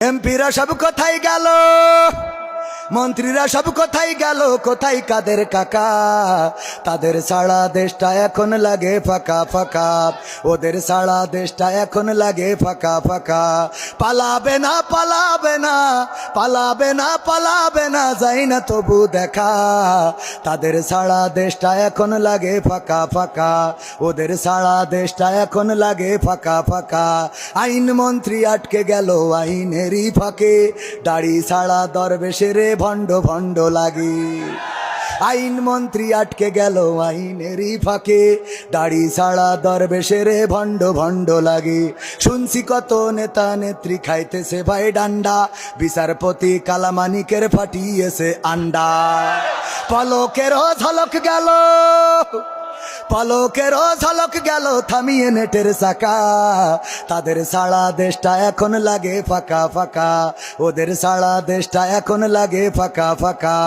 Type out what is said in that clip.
এমপিরা সব কোথায় গেল, মন্ত্রীরা সব কোথায় গেল, কোথায় কাদের কাকা? তাদের সারা দেশটা এখন লাগে ফাঁকা ফাঁকা, ওদের সারা দেশটা এখন লাগে ফাঁকা ফাঁকা। পালাবে না পালাবে না পালাবে না পালাবে না, যাই না তবু দেখা। তাদের সারা দেশটা এখন লাগে ফাঁকা ফাঁকা, ওদের সারা দেশটা এখন লাগে ফাঁকা ফাঁকা। আইন মন্ত্রী আটকে গেল আইনেরই ফাঁকে, দাড়ি ছাড়া দরবেশের ভণ্ড ভণ্ড লাগে। আইন মন্ত্রী আটকে গেল আইনেরই ফাঁকে, দাড়ি ছাড়া দরবেশের ভণ্ড ভণ্ড লাগে। শুনছি কত নেতা নেত্রী খাইতেছে ভাই ডান্ডা, বিচারপতি কালামানিকের ফাটিয়েছে আন্ডা। পলকেরও ঝলক গেল, পলকেরও ঝলক গেল থামিয়ে নেটের চাকা। তাদের সারা দেশটা এখন লাগে ফাঁকা ফাঁকা, ওদের সারা দেশটা এখন লাগে ফাঁকা ফাঁকা।